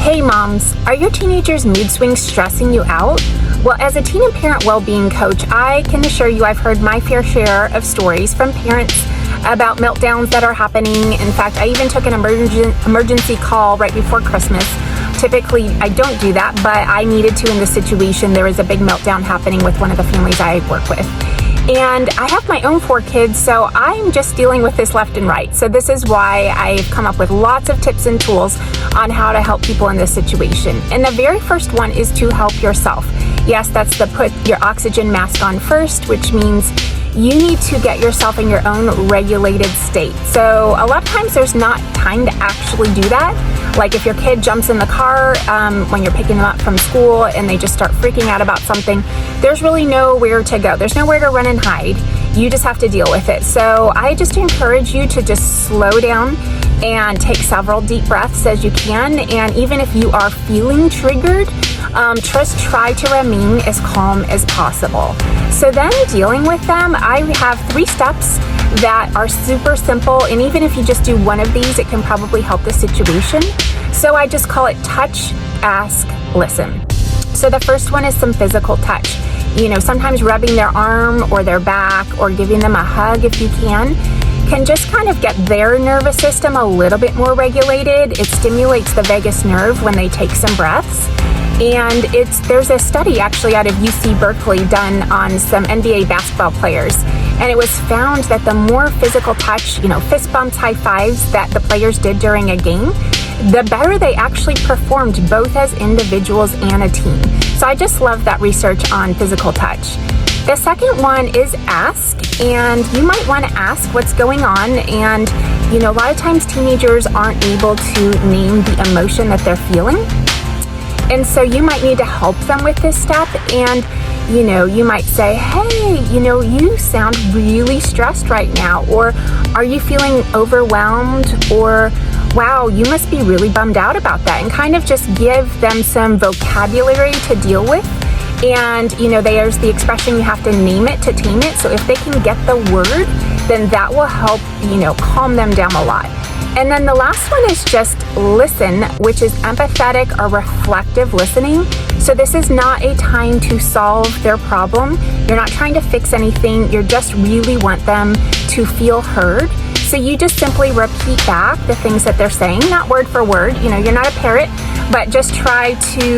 Hey moms, are your teenagers' mood swings stressing you out? Well, as a teen and parent well-being coach, I can assure you I've heard my fair share of stories from parents about meltdowns that are happening. In fact, I even took an emergency call right before Christmas. Typically, I don't do that, but I needed to in this situation. There was a big meltdown happening with one of the families I work with. And I have my own 4 kids, so I'm just dealing with this left and right. So this is why I've come up with lots of tips and tools on how to help people in this situation. And the very first one is to help yourself. Yes, that's the put your oxygen mask on first, which means you need to get yourself in your own regulated state. So a lot of times there's not time to actually do that. Like if your kid jumps in the car when you're picking them up from school and they just start freaking out about something, there's really nowhere to go. There's nowhere to run and hide. You just have to deal with it. So I just encourage you to just slow down and take several deep breaths as you can. And even if you are feeling triggered, just try to remain as calm as possible. So then dealing with them, I have 3 steps that are super simple. And even if you just do one of these, it can probably help the situation. So I just call it touch, ask, listen. So the first one is some physical touch. You know, sometimes rubbing their arm or their back or giving them a hug if you can just kind of get their nervous system a little bit more regulated. It stimulates the vagus nerve when they take some breaths. And there's a study actually out of UC Berkeley done on some NBA basketball players. And it was found that the more physical touch, fist bumps, high fives that the players did during a game, the better they actually performed both as individuals and a team. So I just love that research on physical touch. The second one is ask, and you might want to ask what's going on. And, a lot of times teenagers aren't able to name the emotion that they're feeling. And so you might need to help them with this step. And, you might say, hey, you sound really stressed right now. Or are you feeling overwhelmed? Or, wow, you must be really bummed out about that. And kind of just give them some vocabulary to deal with. And, there's the expression, you have to name it to tame it. So if they can get the word, then that will help, calm them down a lot. And then the last one is just listen, which is empathetic or reflective listening. So this is not a time to solve their problem. You're not trying to fix anything. You just really want them to feel heard. So you just simply repeat back the things that they're saying, not word for word. You're not a parrot, but just try to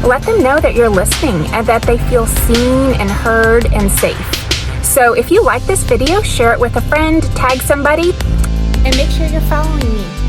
let them know that you're listening and that they feel seen and heard and safe. So if you like this video, share it with a friend, tag somebody, and make sure you're following me.